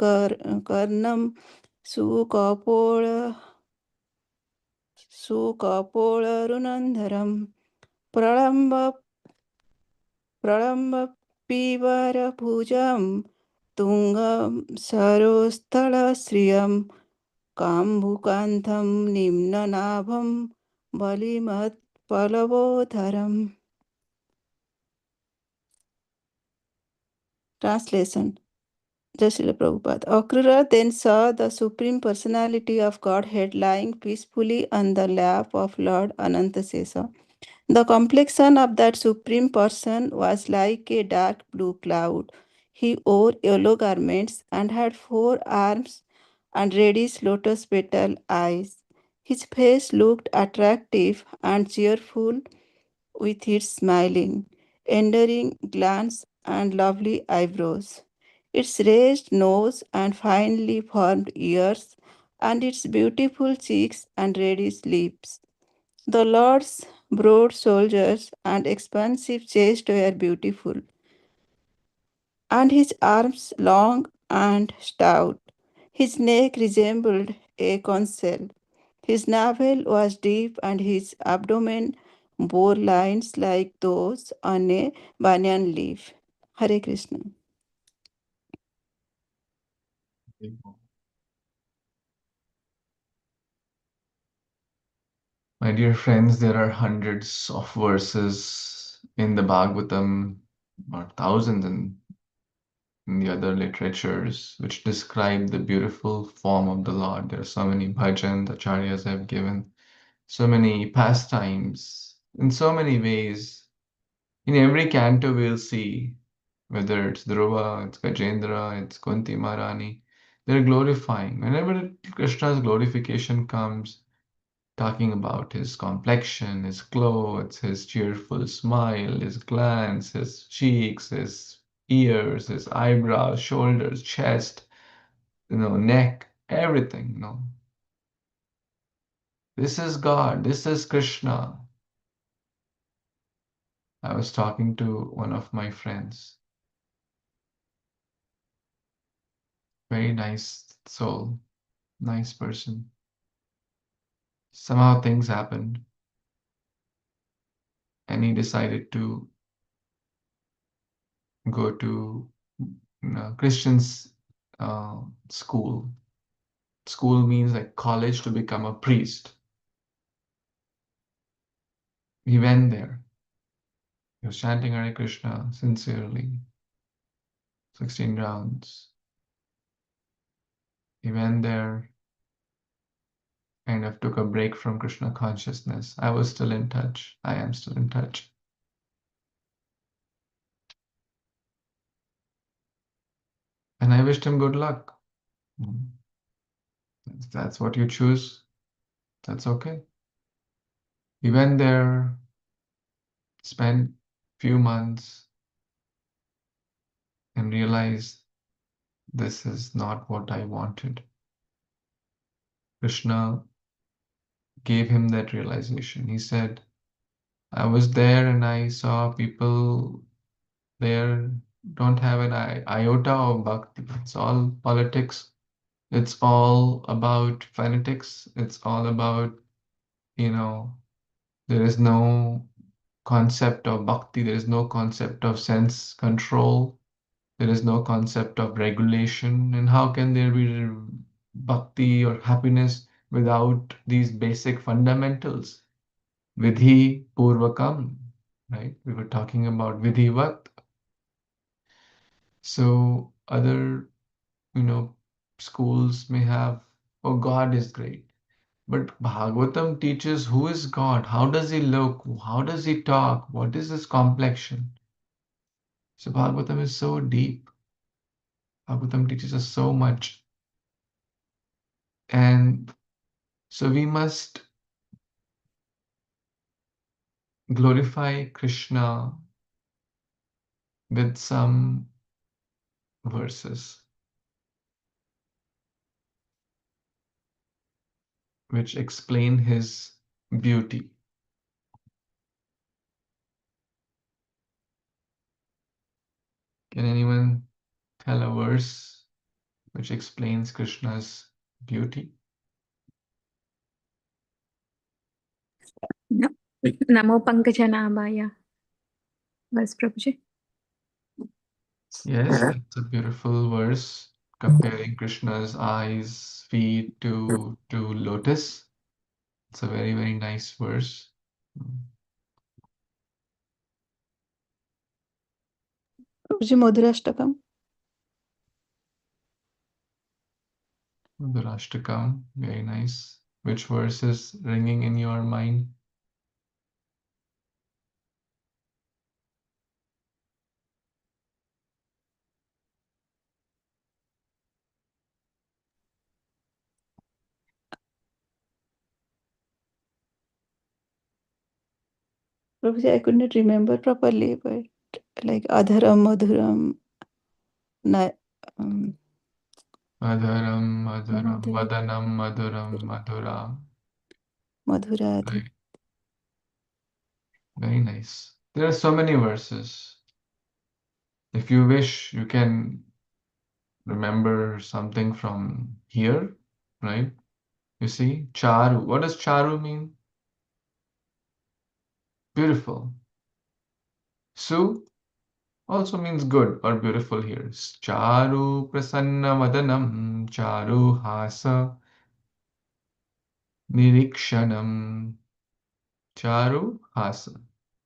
karnam sukapolarunandaram pralamba pivara bhujam tungam sarosthala kambukantham nimnanabham balimat palavodaram. Translation. Jai Srila Prabhupada. Akrura then saw the Supreme Personality of Godhead lying peacefully on the lap of Lord Anantasesa. The complexion of that Supreme Person was like a dark blue cloud. He wore yellow garments and had 4 arms and reddish lotus petal eyes. His face looked attractive and cheerful with its smiling, endearing glance and lovely eyebrows, its raised nose and finely formed ears, and its beautiful cheeks and reddish lips. The Lord's broad shoulders and expansive chest were beautiful, and his arms long and stout. His neck resembled a conch shell. His navel was deep, and his abdomen bore lines like those on a banyan leaf. Hare Krishna. My dear friends, there are hundreds of verses in the Bhagavatam, or thousands in the other literatures, which describe the beautiful form of the Lord. There are so many bhajans acharyas have given, so many pastimes, in so many ways. In every canto, we'll see, whether it's Dhruva, it's Gajendra, it's Kunti Maharani, they're glorifying. Whenever Krishna's glorification comes, talking about his complexion, his clothes, his cheerful smile, his glance, his cheeks, his ears, his eyebrows, shoulders, chest, neck, everything, This is God, this is Kṛṣṇa. I was talking to one of my friends. Very nice soul, nice person. Somehow things happened, and he decided to go to Christian's school. School means like college to become a priest. He went there. He was chanting Hare Krishna sincerely. 16 rounds. He went there, kind of took a break from Krishna consciousness. I was still in touch. I am still in touch. And I wished him good luck. If that's what you choose, that's okay. He went there, spent few months, and realized this is not what I wanted. Krishna gave him that realization. He said, I was there and I saw people there don't have an iota of bhakti. It's all politics. It's all about fanatics. It's all about, there is no concept of bhakti. There is no concept of sense control. There is no concept of regulation. And how can there be bhakti or happiness without these basic fundamentals? Vidhi purvakam, right? We were talking about vidhivat. So other, schools may have, oh, God is great. But Bhagavatam teaches who is God, how does he look, how does he talk, what is his complexion. So Bhagavatam is so deep. Bhagavatam teaches us so much. And so we must glorify Krishna with some verses which explain his beauty. Can anyone tell a verse which explains Krishna's beauty? Namo Pankajanaಭಾಯ. Verse, Prabhuji. Yes, that's a beautiful verse comparing Krishna's eyes, feet to lotus. It's a very, very nice verse. Prabhuji, Madhurashtakam. Madhurashtakam, very nice. Which verse is ringing in your mind? Prabhuji, I could not remember properly, but like Adharam, Madhuram, Madhuram, Madhuram, Madhur- Vadanam, Madhuram, Madhura. Madhura. Right. Very nice. There are so many verses. If you wish, you can remember something from here, right? You see, Charu. What does Charu mean? Beautiful. Su also means good or beautiful here. Charu prasanna vadanam, charu hasa nirikshanam, charu hasa.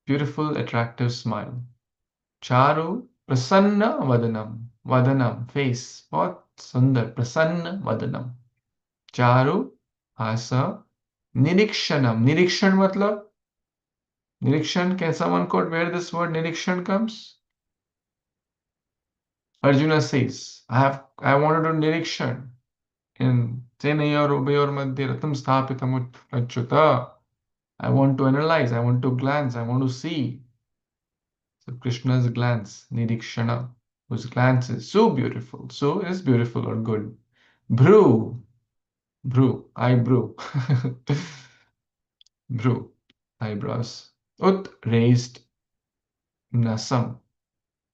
Beautiful, attractive smile. Charu prasanna vadanam, vadanam, face. बहुत सुंदर, प्रसन्न वदनम. चारु hasa nirikshanam. Nirikshan मतलब Nirikshan, can someone quote where this word Nirikshan comes? Arjuna says, I want to do Nirikshan in Senayor ubayor madhye ratam sthapitam achyuta. I want to analyze, I want to glance, I want to see. So Krishna's glance, nirikshana, whose glance is so beautiful. So is beautiful or good. Bhru, eyebrow. Bhru, eyebrows. Ut, raised. Nasam,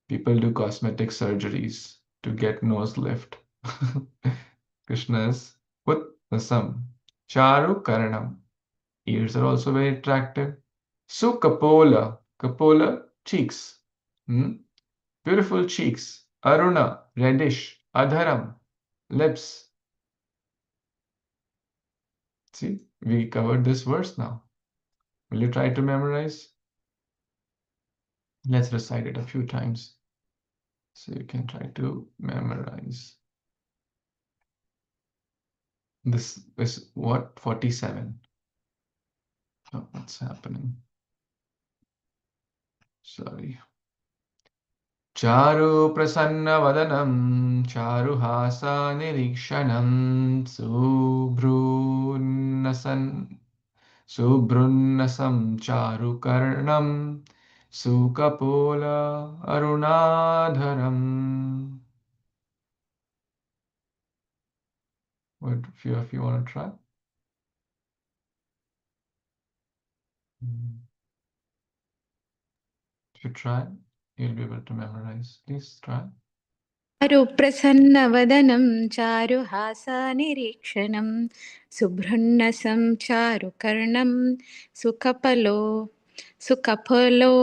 people do cosmetic surgeries to get nose lift. Krishna's Ut, Nasam. Charu, karanam. Ears are also very attractive. Sukapola, kapola, cheeks. Beautiful cheeks. Aruna, reddish. Adharam, lips. See, we covered this verse now. Will you try to memorize? Let's recite it a few times so you can try to memorize. This is what? 47. Oh, what's happening? Sorry. Charu prasanna vadanam, charu hasa nirikshanam, subrunnasam charu karnam, sukapola arunadharam. What few of you want to try? If you try, you'll be able to memorize. Please try. चारुप्रसन्नवदनं चारुहासनिरीक्षणं सुबृन्नसं चारुकर्णं सुकपलो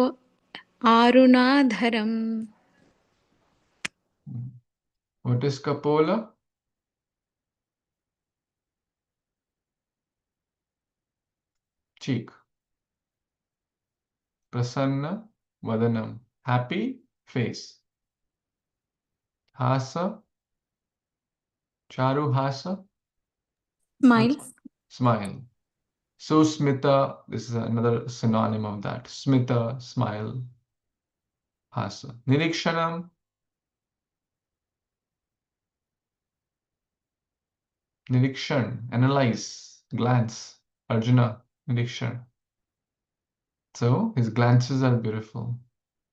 आरुणाधरम्. What is kapola? Cheek. Prasanna vadanam, happy face. Hasa, charu hasa, Smile. smile. Susmita, this is another synonym of that. Smita, smile. Hasa. Nirikshanam, nirikshan, analyze, glance. Arjuna, nirikshan. So his glances are beautiful.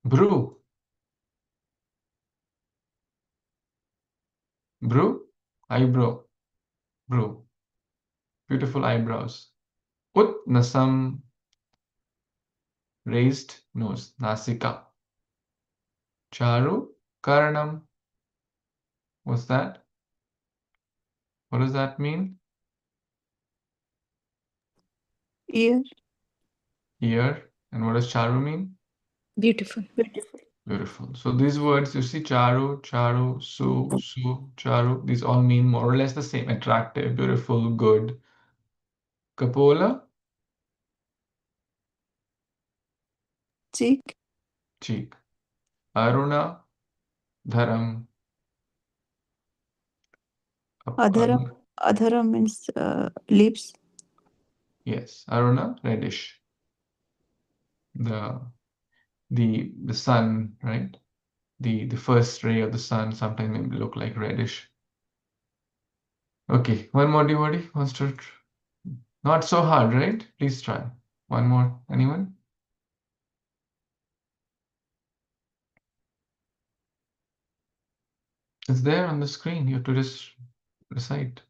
Bhru. Bhru, eyebrow. Bhru. Beautiful eyebrows. Ut nasam, raised nose. Nasika. Charu, karanam. What's that? What does that mean? Ear. Ear. And what does charu mean? Beautiful. Beautiful. So these words, you see, charu, su, charu, these all mean more or less the same. Attractive, beautiful, good. Kapola, Cheek. cheek. Aruna, dharam. Adharam. Adharam means lips. Yes, Aruna, reddish. The sun, right? The first ray of the sun sometimes may look like reddish. Okay, one more devotee wants to. Not so hard, right? Please try. One more. Anyone? It's there on the screen. You have to just recite.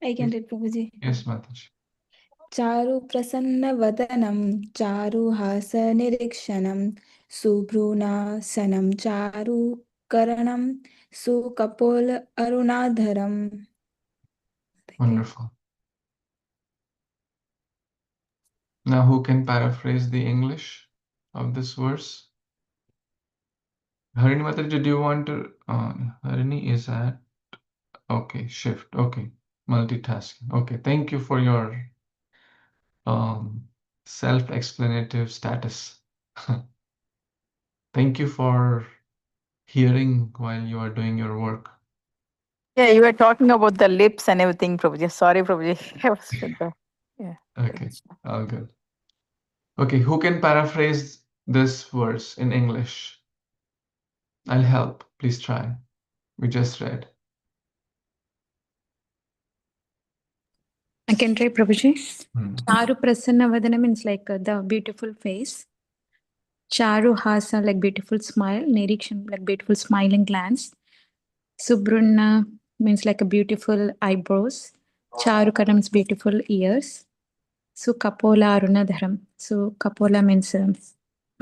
I can read, Prabhuji. Yes, Mataji. चारु प्रसन्नवदनं चारुहासनिरीक्षणं सुभ्रूनासनं चारुकर्णं सुकपोल अरुणाधरम्. Wonderful. Now, who can paraphrase the English of this verse? Harini Mataji, did you want to? Harini is at. Okay, shift. Okay, multitasking. Okay, thank you for your self-explanative status. Thank you for hearing while you are doing your work. Yeah, you were talking about the lips and everything, Prabhuji. Sorry, Prabhuji. I was with the, yeah. Okay, all good. Okay, who can paraphrase this verse in English? I'll help. Please try. We just read. I can try, Prabhuji. Hmm. Charu Prasanna Vadana means like the beautiful face. Charu Hasa, like beautiful smile. Nirikshan, like beautiful smiling glance. Subrunna means like a beautiful eyebrows. Charu Karam means beautiful ears. So Kapola Arunadharam. So Kapola means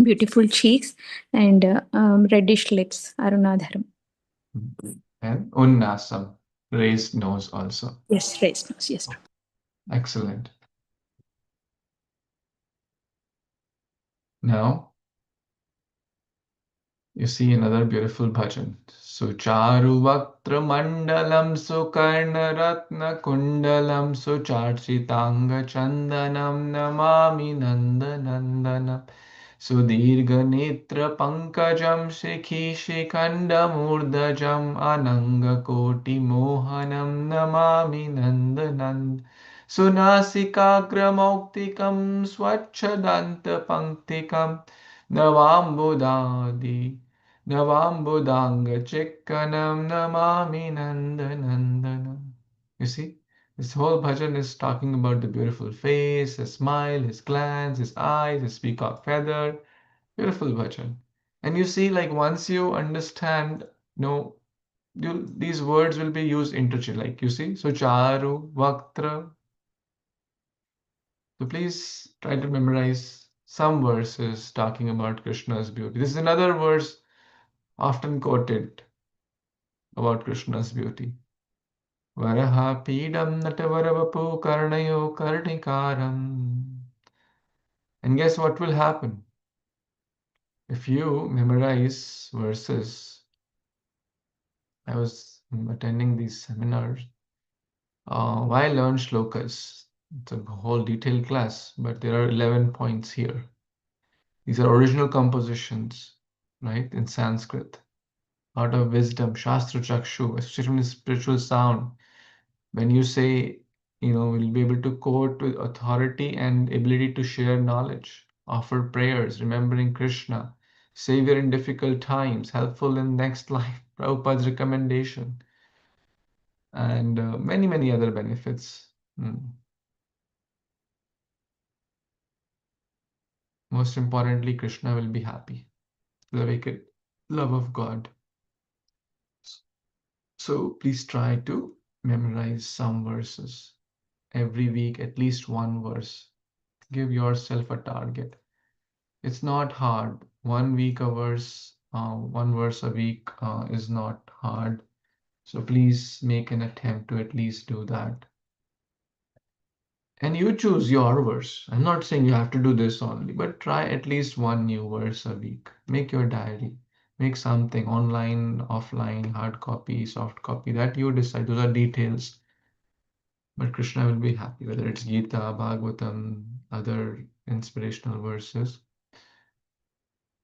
beautiful cheeks and reddish lips. Arunadharam. And Unnasam, raised nose also. Yes, raised nose. Yes. Excellent. Now, you see another beautiful bhajan. Sucharu Vaktra Mandalam Sukarna Ratna Kundalam Suchachitanga Chandanam Namami Nandanandanam Sudirgha Netra Pankajam Shikhi Shikanda Murdajam Ananga Koti Mohanam Namami Nandanand Sunasikagramouktikam Swachadanta Panktikam Navambudadi Navambudanga Chikkanam Namami Nandanandanam. You see, this whole bhajan is talking about the beautiful face, his smile, his glance, his eyes, his peacock feather. Beautiful bhajan. And you see, like once you understand, these words will be used interchangeably. Like you see, so charu, vaktra. So please try to memorize some verses talking about Krishna's beauty. This is another verse often quoted about Krishna's beauty. Varaha pidam natavaravapu karnayo karnikaram. And guess what will happen? If you memorize verses, I was attending these seminars. Why learn shlokas? It's a whole detailed class, but there are 11 points here. These are original compositions, right, in Sanskrit. Out of wisdom, Shastra Chakshu, association with spiritual sound. When you say, we'll be able to quote with authority and ability to share knowledge, offer prayers, remembering Krishna, savior in difficult times, helpful in next life, Prabhupada's recommendation, and many, many other benefits. Most importantly, Krishna will be happy. The wicked love of God. So please try to memorize some verses. Every week, at least one verse. Give yourself a target. It's not hard. 1 week a verse, one verse a week is not hard. So please make an attempt to at least do that. And you choose your verse. I'm not saying you have to do this only, but try at least one new verse a week. Make your diary. Make something online, offline, hard copy, soft copy, that you decide. Those are details. But Krishna will be happy, whether it's Gita, Bhagavatam, other inspirational verses.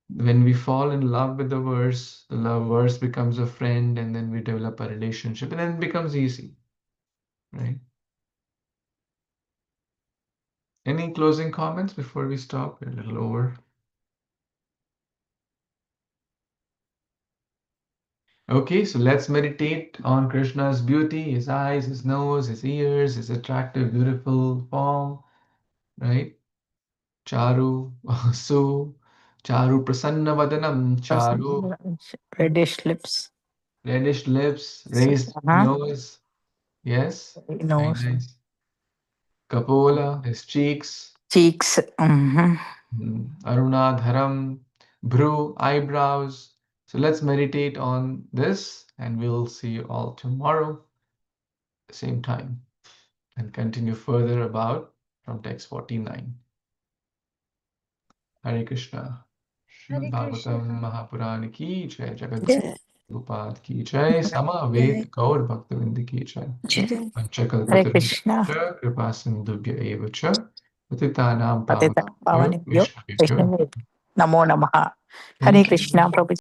When we fall in love with the verse becomes a friend, and then we develop a relationship, and then it becomes easy, right? Any closing comments before we stop? We're a little over. Okay, so let's meditate on Krishna's beauty, his eyes, his nose, his ears, his attractive, beautiful form, right? Charu, Su, Charu Prasanna Vadanam, Charu, Reddish lips. reddish lips, raised nose. Yes, very Nose. nice. Kapola, his cheeks. Cheeks. Arunadharam, bhru, eyebrows. So let's meditate on this, and we'll see you all tomorrow at the same time and continue further about from text 49. Hare Krishna. Śrīmad-Bhāgavatam Mahāpurana ki jai, Jagat Gopad ki jai, Samaved Gaur Bhaktavinda ki jai. Hare Panchakalpatarubhya Krishna. Kripa Sindhubhya eva cha Patitanam Patita Pavanebhyo Pavanebhyo Vaishnavebhyo. Vaishnavebhyo Namo Namaha. Thank Hare you. Krishna, Prabhuji.